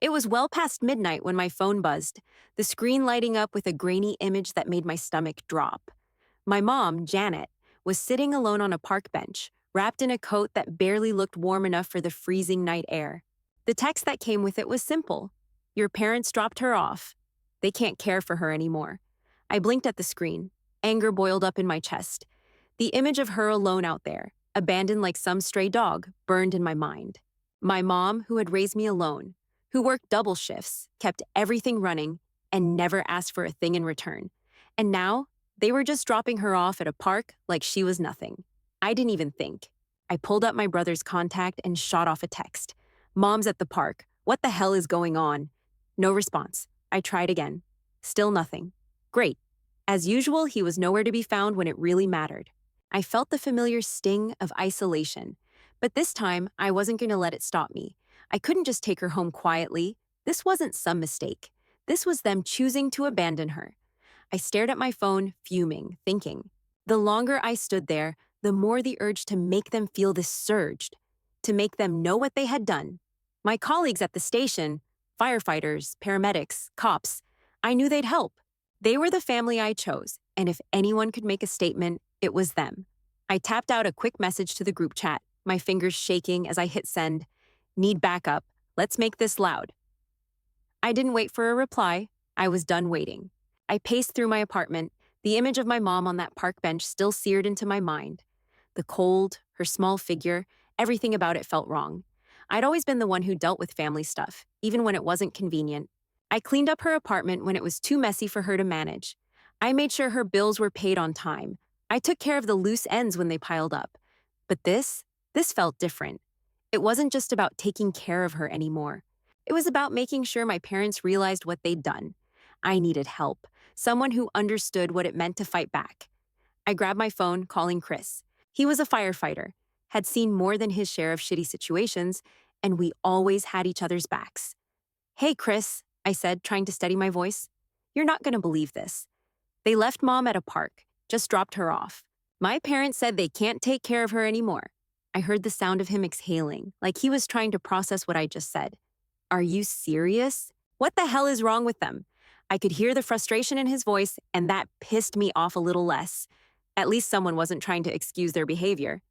It was well past midnight when my phone buzzed, the screen lighting up with a grainy image that made my stomach drop. My mom, Janet, was sitting alone on a park bench, wrapped in a coat that barely looked warm enough for the freezing night air. The text that came with it was simple. Your parents dropped her off. They can't care for her anymore. I blinked at the screen. Anger boiled up in my chest. The image of her alone out there, abandoned like some stray dog, burned in my mind. My mom, who had raised me alone, who worked double shifts, kept everything running, and never asked for a thing in return. And now, they were just dropping her off at a park like she was nothing. I didn't even think. I pulled up my brother's contact and shot off a text. Mom's at the park. What the hell is going on? No response. I tried again. Still nothing. Great. As usual, he was nowhere to be found when it really mattered. I felt the familiar sting of isolation. But this time, I wasn't going to let it stop me. I couldn't just take her home quietly. This wasn't some mistake. This was them choosing to abandon her. I stared at my phone, fuming, thinking. The longer I stood there, the more the urge to make them feel this surged, to make them know what they had done. My colleagues at the station, firefighters, paramedics, cops, I knew they'd help. They were the family I chose, and if anyone could make a statement, it was them. I tapped out a quick message to the group chat, my fingers shaking as I hit send. Need backup. Let's make this loud. I didn't wait for a reply. I was done waiting. I paced through my apartment, the image of my mom on that park bench still seared into my mind. The cold, her small figure, everything about it felt wrong. I'd always been the one who dealt with family stuff, even when it wasn't convenient. I cleaned up her apartment when it was too messy for her to manage. I made sure her bills were paid on time. I took care of the loose ends when they piled up. But this felt different. It wasn't just about taking care of her anymore. It was about making sure my parents realized what they'd done. I needed help, someone who understood what it meant to fight back. I grabbed my phone, calling Chris. He was a firefighter, had seen more than his share of shitty situations, and we always had each other's backs. Hey, Chris, I said, trying to steady my voice. You're not going to believe this. They left Mom at a park, just dropped her off. My parents said they can't take care of her anymore. I heard the sound of him exhaling, like he was trying to process what I just said. Are you serious? What the hell is wrong with them? I could hear the frustration in his voice, and that pissed me off a little less. At least someone wasn't trying to excuse their behavior.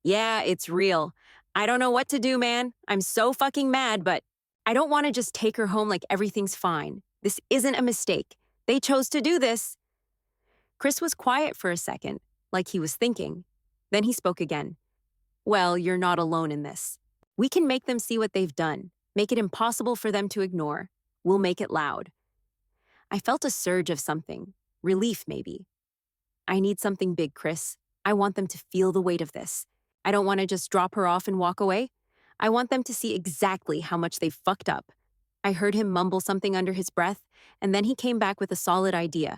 Yeah, it's real. I don't know what to do, man. I'm so fucking mad, but I don't want to just take her home like everything's fine. This isn't a mistake. They chose to do this. Chris was quiet for a second, like he was thinking. Then he spoke again. Well, you're not alone in this. We can make them see what they've done, make it impossible for them to ignore. We'll make it loud. I felt a surge of something, relief maybe. I need something big, Chris. I want them to feel the weight of this. I don't want to just drop her off and walk away. I want them to see exactly how much they've fucked up. I heard him mumble something under his breath, and then he came back with a solid idea.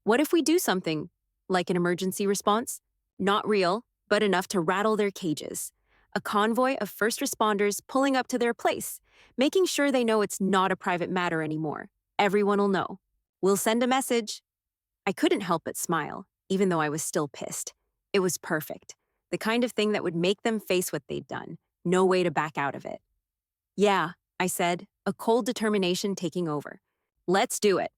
What if we do something, like an emergency response? Not real, but enough to rattle their cages. A convoy of first responders pulling up to their place, making sure they know it's not a private matter anymore. Everyone will know. We'll send a message. I couldn't help but smile, even though I was still pissed. It was perfect. The kind of thing that would make them face what they'd done. No way to back out of it. Yeah, I said, a cold determination taking over. Let's do it.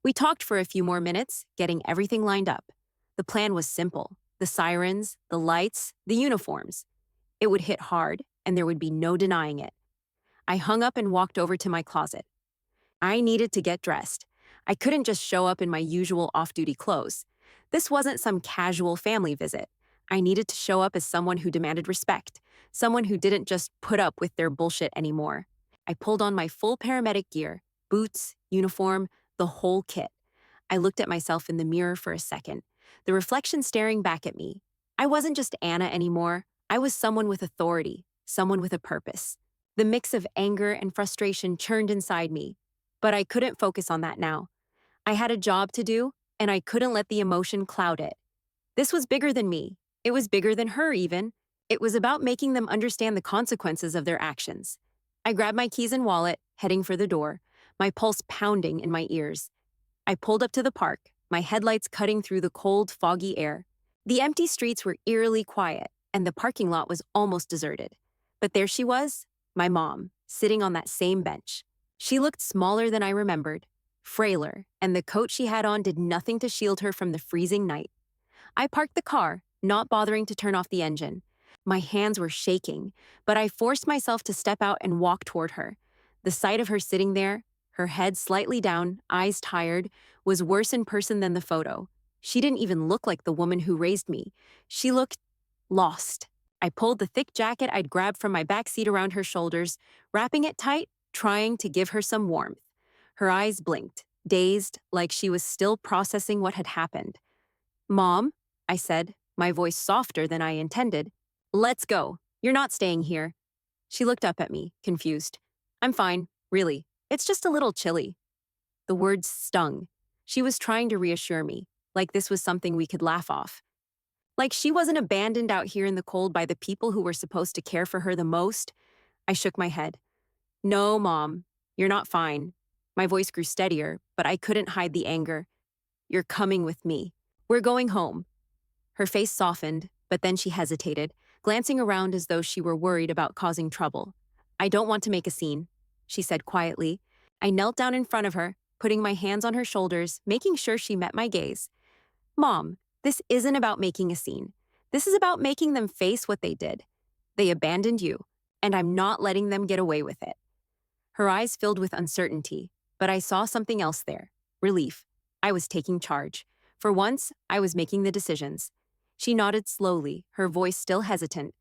We talked for a few more minutes, getting everything lined up. The plan was simple. The sirens, the lights, the uniforms. It would hit hard, and there would be no denying it. I hung up and walked over to my closet. I needed to get dressed. I couldn't just show up in my usual off-duty clothes. This wasn't some casual family visit. I needed to show up as someone who demanded respect, someone who didn't just put up with their bullshit anymore. I pulled on my full paramedic gear, boots, uniform, the whole kit. I looked at myself in the mirror for a second, the reflection staring back at me. I wasn't just Anna anymore. I was someone with authority, someone with a purpose. The mix of anger and frustration churned inside me, but I couldn't focus on that now. I had a job to do, and I couldn't let the emotion cloud it. This was bigger than me. It was bigger than her even. It was about making them understand the consequences of their actions. I grabbed my keys and wallet, heading for the door, my pulse pounding in my ears. I pulled up to the park, my headlights cutting through the cold, foggy air. The empty streets were eerily quiet, and the parking lot was almost deserted. But there she was, my mom, sitting on that same bench. She looked smaller than I remembered, frailer, and the coat she had on did nothing to shield her from the freezing night. I parked the car, not bothering to turn off the engine. My hands were shaking, but I forced myself to step out and walk toward her. The sight of her sitting there, her head slightly down, eyes tired, was worse in person than the photo. She didn't even look like the woman who raised me. She looked lost. I pulled the thick jacket I'd grabbed from my back seat around her shoulders, wrapping it tight, trying to give her some warmth. Her eyes blinked, dazed, like she was still processing what had happened. "Mom," I said, my voice softer than I intended. "Let's go. You're not staying here." She looked up at me, confused. "I'm fine, really. It's just a little chilly." The words stung. She was trying to reassure me, like this was something we could laugh off. Like she wasn't abandoned out here in the cold by the people who were supposed to care for her the most. I shook my head. "No, Mom, you're not fine." My voice grew steadier, but I couldn't hide the anger. "You're coming with me. We're going home." Her face softened, but then she hesitated, glancing around as though she were worried about causing trouble. "I don't want to make a scene," she said quietly. I knelt down in front of her, putting my hands on her shoulders, making sure she met my gaze. "Mom, this isn't about making a scene. This is about making them face what they did. They abandoned you, and I'm not letting them get away with it." Her eyes filled with uncertainty, but I saw something else there. Relief. I was taking charge. For once, I was making the decisions. She nodded slowly, her voice still hesitant.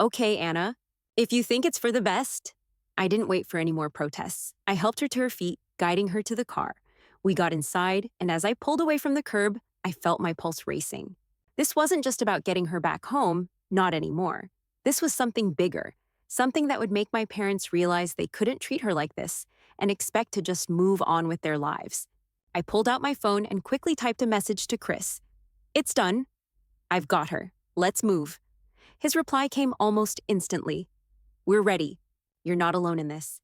"Okay, Anna, if you think it's for the best." I didn't wait for any more protests. I helped her to her feet, guiding her to the car. We got inside, and as I pulled away from the curb, I felt my pulse racing. This wasn't just about getting her back home, not anymore. This was something bigger, something that would make my parents realize they couldn't treat her like this and expect to just move on with their lives. I pulled out my phone and quickly typed a message to Chris. "It's done. I've got her. Let's move." His reply came almost instantly. "We're ready. You're not alone in this."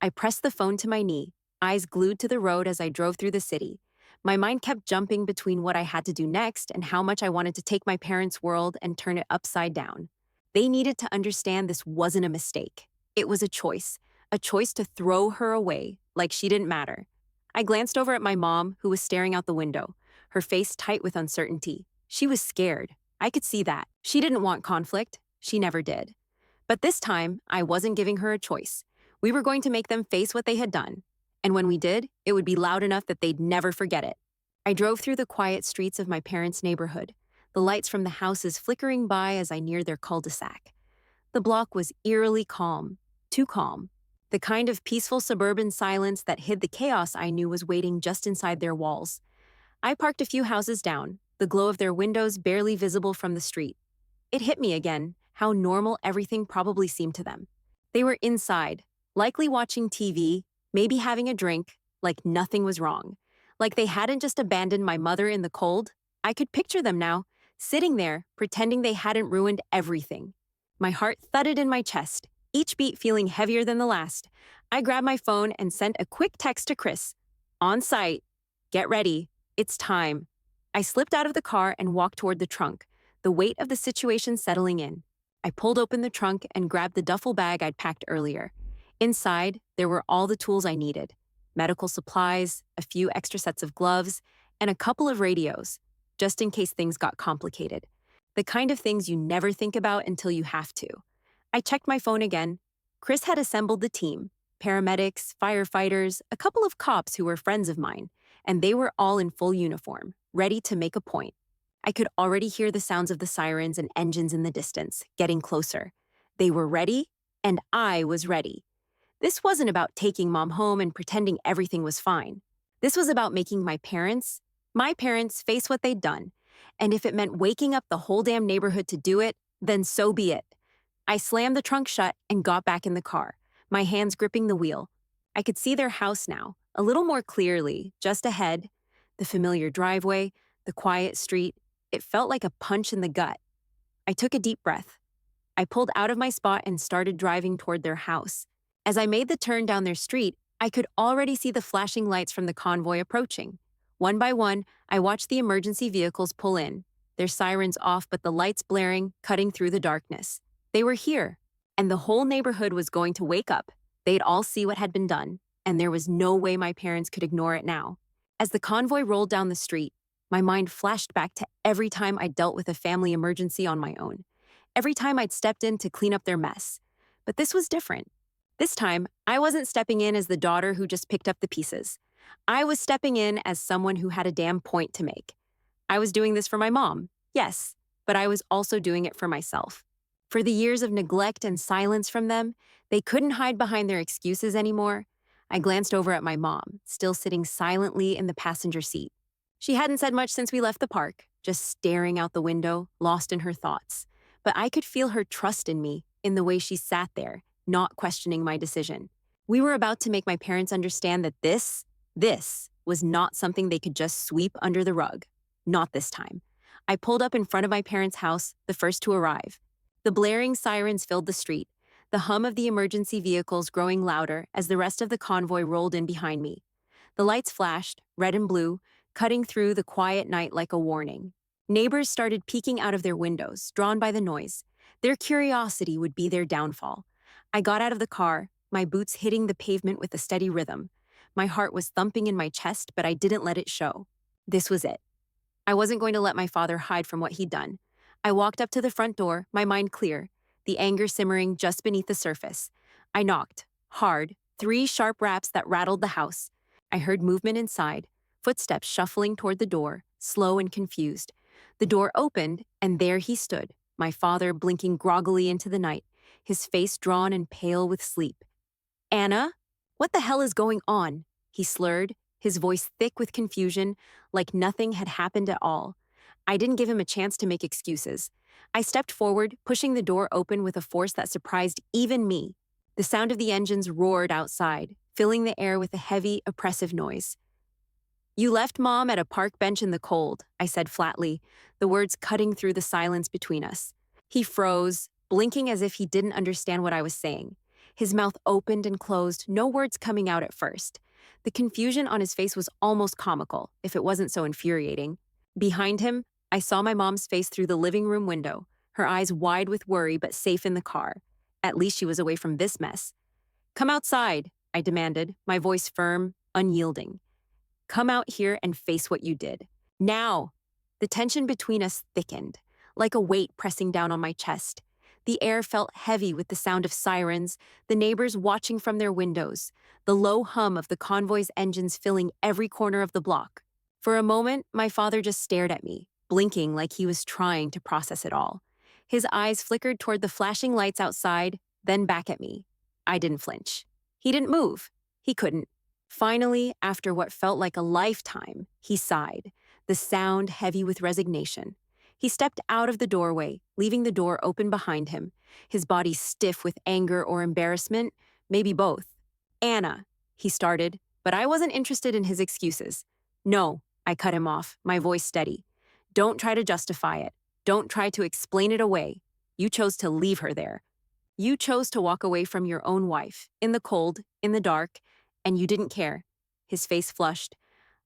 I pressed the phone to my knee, eyes glued to the road as I drove through the city. My mind kept jumping between what I had to do next and how much I wanted to take my parents' world and turn it upside down. They needed to understand this wasn't a mistake. It was a choice to throw her away like she didn't matter. I glanced over at my mom, who was staring out the window, her face tight with uncertainty. She was scared. I could see that. She didn't want conflict. She never did. But this time, I wasn't giving her a choice. We were going to make them face what they had done. And when we did, it would be loud enough that they'd never forget it. I drove through the quiet streets of my parents' neighborhood, the lights from the houses flickering by as I neared their cul-de-sac. The block was eerily calm, too calm. The kind of peaceful suburban silence that hid the chaos I knew was waiting just inside their walls. I parked a few houses down, the glow of their windows barely visible from the street. It hit me again, how normal everything probably seemed to them. They were inside, likely watching TV, maybe having a drink, like nothing was wrong. Like they hadn't just abandoned my mother in the cold. I could picture them now, sitting there, pretending they hadn't ruined everything. My heart thudded in my chest, each beat feeling heavier than the last. I grabbed my phone and sent a quick text to Chris. "On site. Get ready. It's time." I slipped out of the car and walked toward the trunk, the weight of the situation settling in. I pulled open the trunk and grabbed the duffel bag I'd packed earlier. Inside, there were all the tools I needed: medical supplies, a few extra sets of gloves, and a couple of radios, just in case things got complicated. The kind of things you never think about until you have to. I checked my phone again. Chris had assembled the team: paramedics, firefighters, a couple of cops who were friends of mine, and they were all in full uniform, ready to make a point. I could already hear the sounds of the sirens and engines in the distance, getting closer. They were ready, and I was ready. This wasn't about taking Mom home and pretending everything was fine. This was about making my parents, face what they'd done. And if it meant waking up the whole damn neighborhood to do it, then so be it. I slammed the trunk shut and got back in the car, my hands gripping the wheel. I could see their house now, a little more clearly, just ahead. The familiar driveway, the quiet street. It felt like a punch in the gut. I took a deep breath. I pulled out of my spot and started driving toward their house. As I made the turn down their street, I could already see the flashing lights from the convoy approaching. One by one, I watched the emergency vehicles pull in, their sirens off but the lights blaring, cutting through the darkness. They were here, and the whole neighborhood was going to wake up, They'd all see what had been done, and there was no way my parents could ignore it now. As the convoy rolled down the street, my mind flashed back to every time I dealt with a family emergency on my own, every time I'd stepped in to clean up their mess. But this was different. This time, I wasn't stepping in as the daughter who just picked up the pieces. I was stepping in as someone who had a damn point to make. I was doing this for my mom, yes, but I was also doing it for myself. For the years of neglect and silence from them, they couldn't hide behind their excuses anymore. I glanced over at my mom, still sitting silently in the passenger seat. She hadn't said much since we left the park, just staring out the window, lost in her thoughts. But I could feel her trust in me, in the way she sat there, not questioning my decision. We were about to make my parents understand that this was not something they could just sweep under the rug. Not this time. I pulled up in front of my parents' house, the first to arrive. The blaring sirens filled the street, the hum of the emergency vehicles growing louder as the rest of the convoy rolled in behind me. The lights flashed, red and blue, cutting through the quiet night like a warning. Neighbors started peeking out of their windows, drawn by the noise. Their curiosity would be their downfall. I got out of the car, my boots hitting the pavement with a steady rhythm. My heart was thumping in my chest, but I didn't let it show. This was it. I wasn't going to let my father hide from what he'd done. I walked up to the front door, my mind clear, the anger simmering just beneath the surface. I knocked, hard, 3 sharp raps that rattled the house. I heard movement inside, footsteps shuffling toward the door, slow and confused. The door opened, and there he stood, my father blinking groggily into the night, his face drawn and pale with sleep. "Anna? What the hell is going on?" he slurred, his voice thick with confusion, like nothing had happened at all. I didn't give him a chance to make excuses. I stepped forward, pushing the door open with a force that surprised even me. The sound of the engines roared outside, filling the air with a heavy, oppressive noise. "You left Mom at a park bench in the cold," I said flatly, the words cutting through the silence between us. He froze, blinking as if he didn't understand what I was saying. His mouth opened and closed, no words coming out at first. The confusion on his face was almost comical, if it wasn't so infuriating. Behind him, I saw my mom's face through the living room window, her eyes wide with worry but safe in the car. At least she was away from this mess. "Come outside," I demanded, my voice firm, unyielding. "Come out here and face what you did. Now!" The tension between us thickened, like a weight pressing down on my chest. The air felt heavy with the sound of sirens, the neighbors watching from their windows, the low hum of the convoy's engines filling every corner of the block. For a moment, my father just stared at me, blinking like he was trying to process it all. His eyes flickered toward the flashing lights outside, then back at me. I didn't flinch. He didn't move. He couldn't. Finally, after what felt like a lifetime, he sighed, the sound heavy with resignation. He stepped out of the doorway, leaving the door open behind him, his body stiff with anger or embarrassment, maybe both. "Anna," he started, but I wasn't interested in his excuses. "No," I cut him off, my voice steady. "Don't try to justify it. Don't try to explain it away. You chose to leave her there. You chose to walk away from your own wife, in the cold, in the dark, and you didn't care." His face flushed.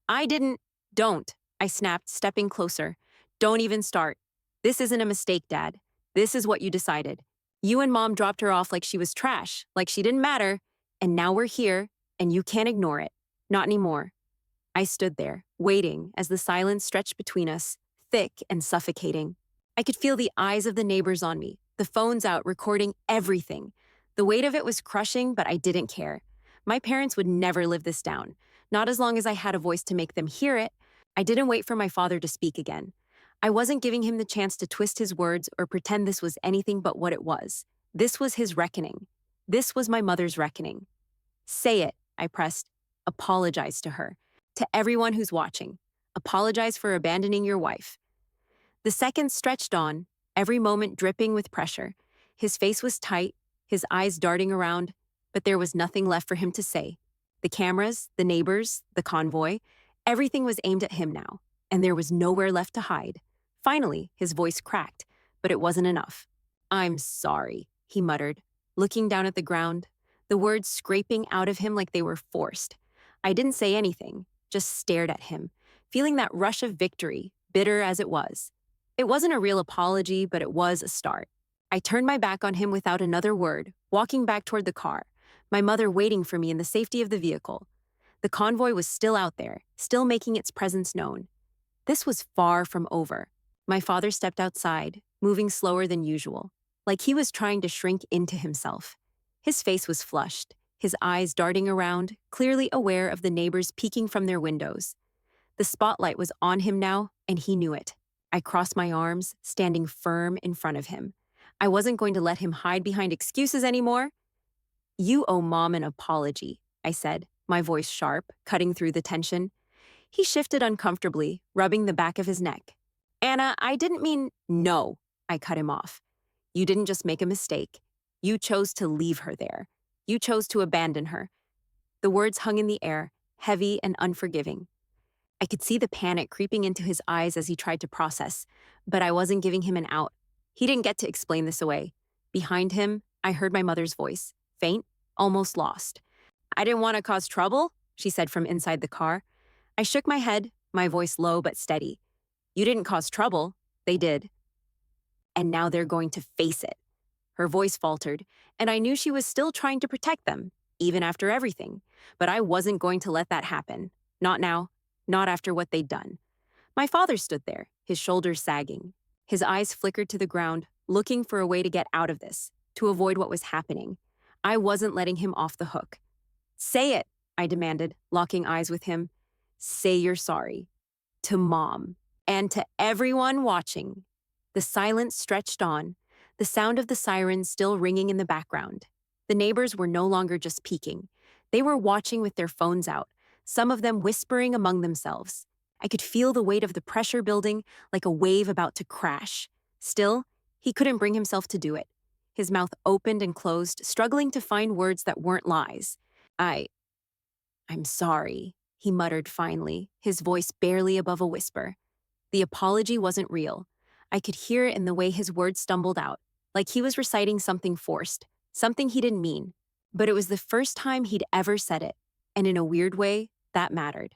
"I didn't." "Don't," I snapped, stepping closer. "Don't even start. This isn't a mistake, Dad. This is what you decided. You and Mom dropped her off like she was trash, like she didn't matter, and now we're here, and you can't ignore it. Not anymore." I stood there, waiting as the silence stretched between us, thick and suffocating. I could feel the eyes of the neighbors on me, the phones out recording everything. The weight of it was crushing, but I didn't care. My parents would never live this down, not as long as I had a voice to make them hear it. I didn't wait for my father to speak again. I wasn't giving him the chance to twist his words or pretend this was anything but what it was. This was his reckoning. This was my mother's reckoning. "Say it," I pressed. "Apologize to her. To everyone who's watching. Apologize for abandoning your wife." The seconds stretched on, every moment dripping with pressure. His face was tight, his eyes darting around, but there was nothing left for him to say. The cameras, the neighbors, the convoy, everything was aimed at him now, and there was nowhere left to hide. Finally, his voice cracked, but it wasn't enough. "I'm sorry," he muttered, looking down at the ground, the words scraping out of him like they were forced. I didn't say anything, just stared at him, feeling that rush of victory, bitter as it was. It wasn't a real apology, but it was a start. I turned my back on him without another word, walking back toward the car, my mother waiting for me in the safety of the vehicle. The convoy was still out there, still making its presence known. This was far from over. My father stepped outside, moving slower than usual, like he was trying to shrink into himself. His face was flushed, his eyes darting around, clearly aware of the neighbors peeking from their windows. The spotlight was on him now, and he knew it. I crossed my arms, standing firm in front of him. I wasn't going to let him hide behind excuses anymore. "You owe Mom an apology," I said, my voice sharp, cutting through the tension. He shifted uncomfortably, rubbing the back of his neck. "Anna, I didn't mean no," I cut him off. "You didn't just make a mistake. You chose to leave her there. You chose to abandon her." The words hung in the air, heavy and unforgiving. I could see the panic creeping into his eyes as he tried to process, but I wasn't giving him an out. He didn't get to explain this away. Behind him, I heard my mother's voice, faint, almost lost. "I didn't want to cause trouble," she said from inside the car. I shook my head, my voice low but steady. "You didn't cause trouble. They did. And now they're going to face it." Her voice faltered, and I knew she was still trying to protect them, even after everything. But I wasn't going to let that happen. Not now, not after what they'd done. My father stood there, his shoulders sagging. His eyes flickered to the ground, looking for a way to get out of this, to avoid what was happening. I wasn't letting him off the hook. "Say it," I demanded, locking eyes with him. "Say you're sorry. To Mom. And to everyone watching." The silence stretched on, the sound of the sirens still ringing in the background. The neighbors were no longer just peeking. They were watching with their phones out, some of them whispering among themselves. I could feel the weight of the pressure building, like a wave about to crash. Still, he couldn't bring himself to do it. His mouth opened and closed, struggling to find words that weren't lies. I'm sorry," he muttered finally, his voice barely above a whisper. The apology wasn't real. I could hear it in the way his words stumbled out, like he was reciting something forced, something he didn't mean. But it was the first time he'd ever said it, and in a weird way, that mattered.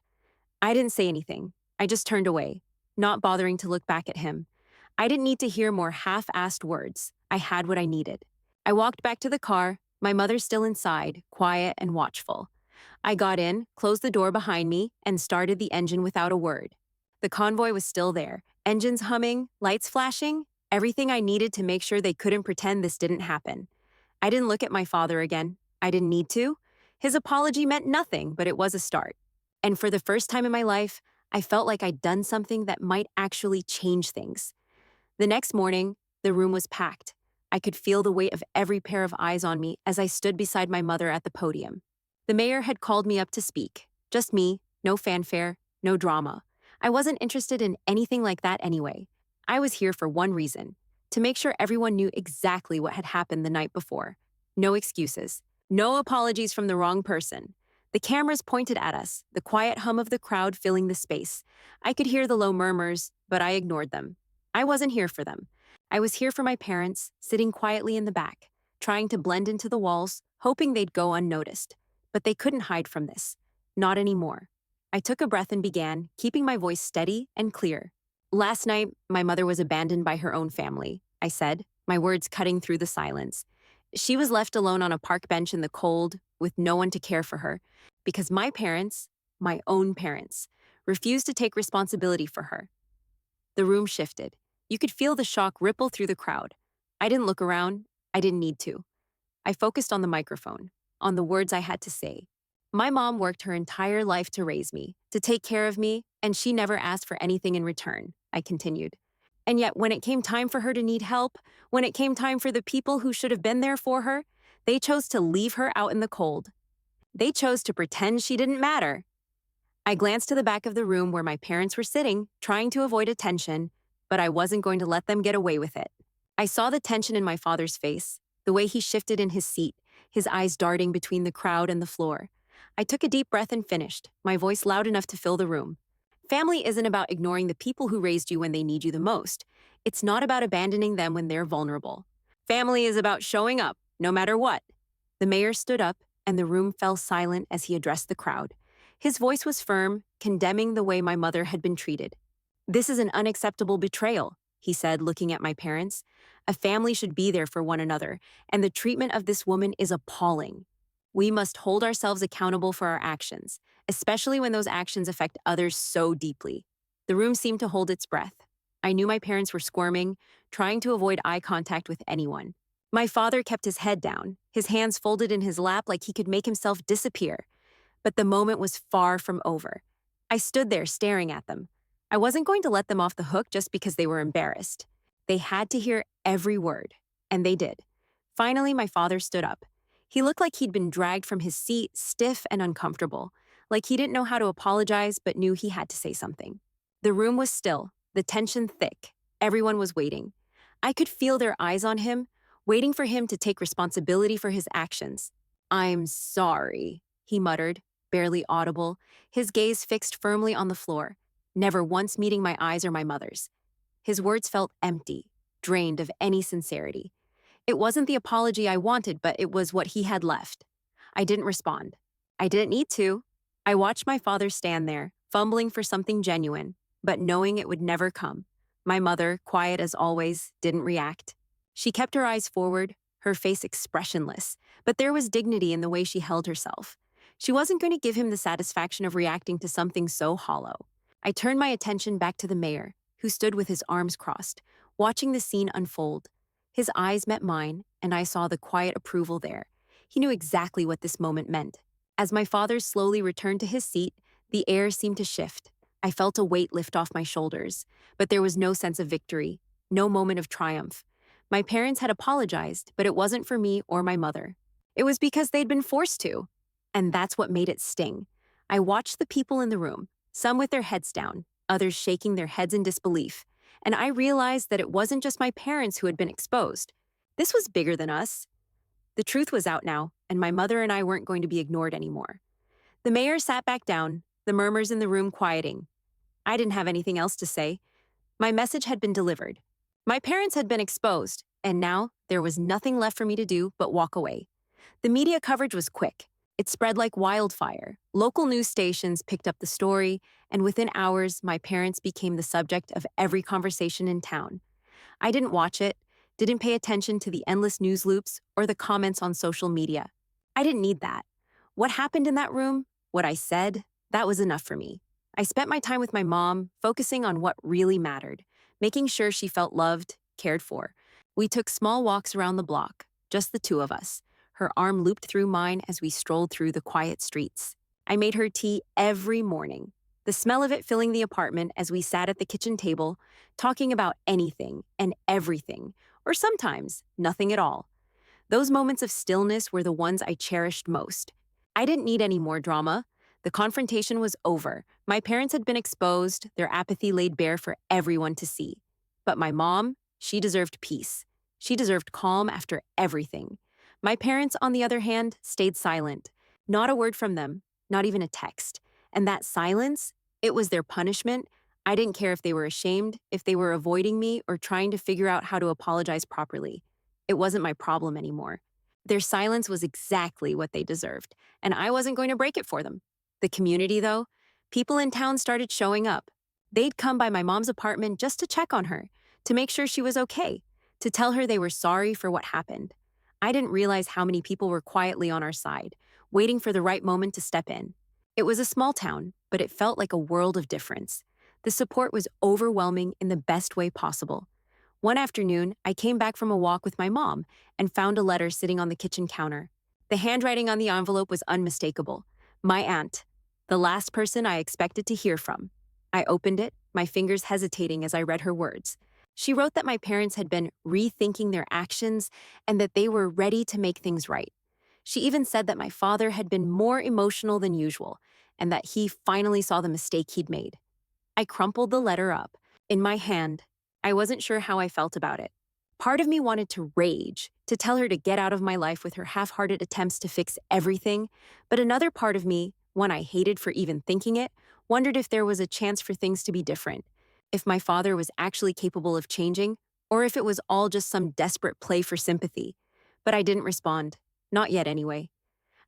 I didn't say anything. I just turned away, not bothering to look back at him. I didn't need to hear more half-assed words. I had what I needed. I walked back to the car, my mother still inside, quiet and watchful. I got in, closed the door behind me, and started the engine without a word. The convoy was still there, engines humming, lights flashing, everything I needed to make sure they couldn't pretend this didn't happen. I didn't look at my father again. I didn't need to. His apology meant nothing, but it was a start. And for the first time in my life, I felt like I'd done something that might actually change things. The next morning, the room was packed. I could feel the weight of every pair of eyes on me as I stood beside my mother at the podium. The mayor had called me up to speak. Just me, no fanfare, no drama. I wasn't interested in anything like that anyway. I was here for one reason, to make sure everyone knew exactly what had happened the night before. No excuses. No apologies from the wrong person. The cameras pointed at us, the quiet hum of the crowd filling the space. I could hear the low murmurs, but I ignored them. I wasn't here for them. I was here for my parents, sitting quietly in the back, trying to blend into the walls, hoping they'd go unnoticed. But they couldn't hide from this. Not anymore. I took a breath and began, keeping my voice steady and clear. "Last night, my mother was abandoned by her own family," I said, my words cutting through the silence. "She was left alone on a park bench in the cold, with no one to care for her, because my parents, my own parents, refused to take responsibility for her." The room shifted. You could feel the shock ripple through the crowd. I didn't look around. I didn't need to. I focused on the microphone, on the words I had to say. My mom worked her entire life to raise me, to take care of me, and she never asked for anything in return, I continued. And yet, when it came time for her to need help, when it came time for the people who should have been there for her, they chose to leave her out in the cold. They chose to pretend she didn't matter. I glanced to the back of the room where my parents were sitting, trying to avoid attention, but I wasn't going to let them get away with it. I saw the tension in my father's face, the way he shifted in his seat, his eyes darting between the crowd and the floor. I took a deep breath and finished, my voice loud enough to fill the room. Family isn't about ignoring the people who raised you when they need you the most. It's not about abandoning them when they're vulnerable. Family is about showing up, no matter what. The mayor stood up, and the room fell silent as he addressed the crowd. His voice was firm, condemning the way my mother had been treated. "This is an unacceptable betrayal," he said, looking at my parents. "A family should be there for one another, and the treatment of this woman is appalling." We must hold ourselves accountable for our actions, especially when those actions affect others so deeply. The room seemed to hold its breath. I knew my parents were squirming, trying to avoid eye contact with anyone. My father kept his head down, his hands folded in his lap like he could make himself disappear. But the moment was far from over. I stood there staring at them. I wasn't going to let them off the hook just because they were embarrassed. They had to hear every word, and they did. Finally, my father stood up. He looked like he'd been dragged from his seat, stiff and uncomfortable, like he didn't know how to apologize but knew he had to say something. The room was still, the tension thick. Everyone was waiting. I could feel their eyes on him, waiting for him to take responsibility for his actions. "I'm sorry," he muttered, barely audible, his gaze fixed firmly on the floor, never once meeting my eyes or my mother's. His words felt empty, drained of any sincerity. It wasn't the apology I wanted, but it was what he had left. I didn't respond. I didn't need to. I watched my father stand there, fumbling for something genuine, but knowing it would never come. My mother, quiet as always, didn't react. She kept her eyes forward, her face expressionless, but there was dignity in the way she held herself. She wasn't going to give him the satisfaction of reacting to something so hollow. I turned my attention back to the mayor, who stood with his arms crossed, watching the scene unfold. His eyes met mine, and I saw the quiet approval there. He knew exactly what this moment meant. As my father slowly returned to his seat, the air seemed to shift. I felt a weight lift off my shoulders, but there was no sense of victory, no moment of triumph. My parents had apologized, but it wasn't for me or my mother. It was because they'd been forced to. And that's what made it sting. I watched the people in the room, some with their heads down, others shaking their heads in disbelief, and I realized that it wasn't just my parents who had been exposed. This was bigger than us. The truth was out now, and my mother and I weren't going to be ignored anymore. The mayor sat back down, the murmurs in the room quieting. I didn't have anything else to say. My message had been delivered. My parents had been exposed, and now there was nothing left for me to do but walk away. The media coverage was quick. It spread like wildfire. Local news stations picked up the story, and within hours, my parents became the subject of every conversation in town. I didn't watch it, didn't pay attention to the endless news loops or the comments on social media. I didn't need that. What happened in that room, what I said, that was enough for me. I spent my time with my mom, focusing on what really mattered, making sure she felt loved, cared for. We took small walks around the block, just the two of us. Her arm looped through mine as we strolled through the quiet streets. I made her tea every morning, the smell of it filling the apartment as we sat at the kitchen table, talking about anything and everything, or sometimes nothing at all. Those moments of stillness were the ones I cherished most. I didn't need any more drama. The confrontation was over. My parents had been exposed, their apathy laid bare for everyone to see. But my mom, she deserved peace. She deserved calm after everything. My parents, on the other hand, stayed silent. Not a word from them, not even a text. And that silence, it was their punishment. I didn't care if they were ashamed, if they were avoiding me, or trying to figure out how to apologize properly. It wasn't my problem anymore. Their silence was exactly what they deserved, and I wasn't going to break it for them. The community, though, people in town started showing up. They'd come by my mom's apartment just to check on her, to make sure she was okay, to tell her they were sorry for what happened. I didn't realize how many people were quietly on our side, waiting for the right moment to step in. It was a small town, but it felt like a world of difference. The support was overwhelming in the best way possible. One afternoon, I came back from a walk with my mom and found a letter sitting on the kitchen counter. The handwriting on the envelope was unmistakable. My aunt, the last person I expected to hear from. I opened it, my fingers hesitating as I read her words. She wrote that my parents had been rethinking their actions and that they were ready to make things right. She even said that my father had been more emotional than usual and that he finally saw the mistake he'd made. I crumpled the letter up in my hand. I wasn't sure how I felt about it. Part of me wanted to rage, to tell her to get out of my life with her half-hearted attempts to fix everything, but another part of me, one I hated for even thinking it, wondered if there was a chance for things to be different. If my father was actually capable of changing, or if it was all just some desperate play for sympathy. But I didn't respond. Not yet, anyway.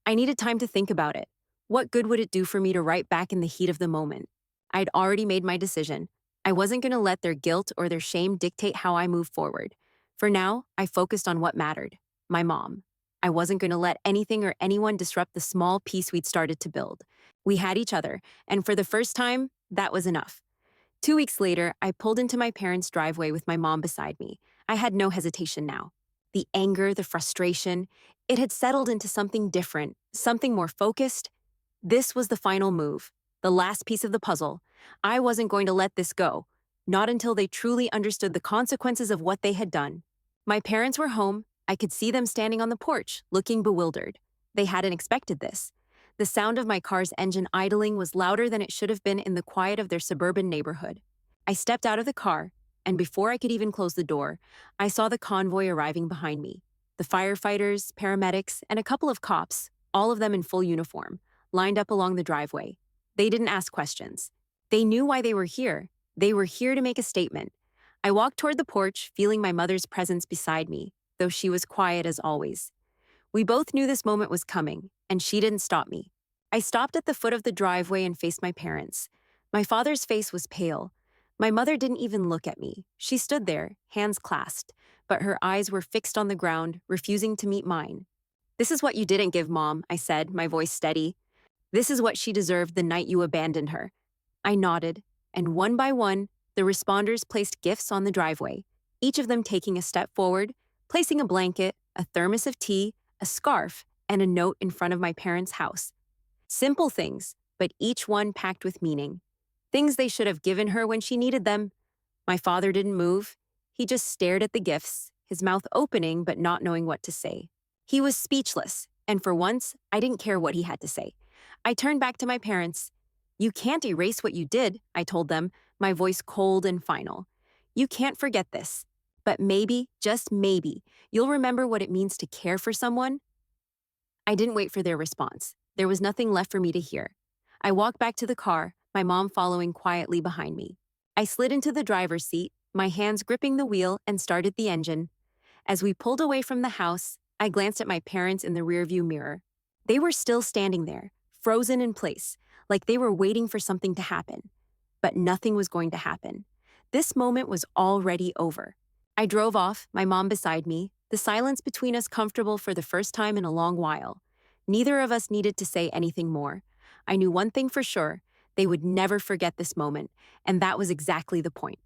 I needed time to think about it. What good would it do for me to write back in the heat of the moment? I'd already made my decision. I wasn't going to let their guilt or their shame dictate how I moved forward. For now, I focused on what mattered: my mom. I wasn't going to let anything or anyone disrupt the small peace we'd started to build. We had each other, and for the first time, that was enough. 2 weeks later, I pulled into my parents' driveway with my mom beside me. I had no hesitation now. The anger, the frustration, it had settled into something different, something more focused. This was the final move, the last piece of the puzzle. I wasn't going to let this go, not until they truly understood the consequences of what they had done. My parents were home. I could see them standing on the porch, looking bewildered. They hadn't expected this. The sound of my car's engine idling was louder than it should have been in the quiet of their suburban neighborhood. I stepped out of the car, and before I could even close the door, I saw the convoy arriving behind me. The firefighters, paramedics, and a couple of cops, all of them in full uniform, lined up along the driveway. They didn't ask questions. They knew why they were here. They were here to make a statement. I walked toward the porch, feeling my mother's presence beside me, though she was quiet as always. We both knew this moment was coming, and she didn't stop me. I stopped at the foot of the driveway and faced my parents. My father's face was pale. My mother didn't even look at me. She stood there, hands clasped, but her eyes were fixed on the ground, refusing to meet mine. "This is what you didn't give, Mom," I said, my voice steady. "This is what she deserved the night you abandoned her." I nodded, and one by one, the responders placed gifts on the driveway, each of them taking a step forward, placing a blanket, a thermos of tea, a scarf, and a note in front of my parents' house. Simple things, but each one packed with meaning. Things they should have given her when she needed them. My father didn't move. He just stared at the gifts, his mouth opening but not knowing what to say. He was speechless, and for once, I didn't care what he had to say. I turned back to my parents. "You can't erase what you did," I told them, my voice cold and final. "You can't forget this. But maybe, just maybe, you'll remember what it means to care for someone." I didn't wait for their response. There was nothing left for me to hear. I walked back to the car, my mom following quietly behind me. I slid into the driver's seat, my hands gripping the wheel, and started the engine. As we pulled away from the house, I glanced at my parents in the rearview mirror. They were still standing there, frozen in place, like they were waiting for something to happen. But nothing was going to happen. This moment was already over. I drove off, my mom beside me, the silence between us comfortable for the first time in a long while. Neither of us needed to say anything more. I knew one thing for sure: they would never forget this moment, and that was exactly the point.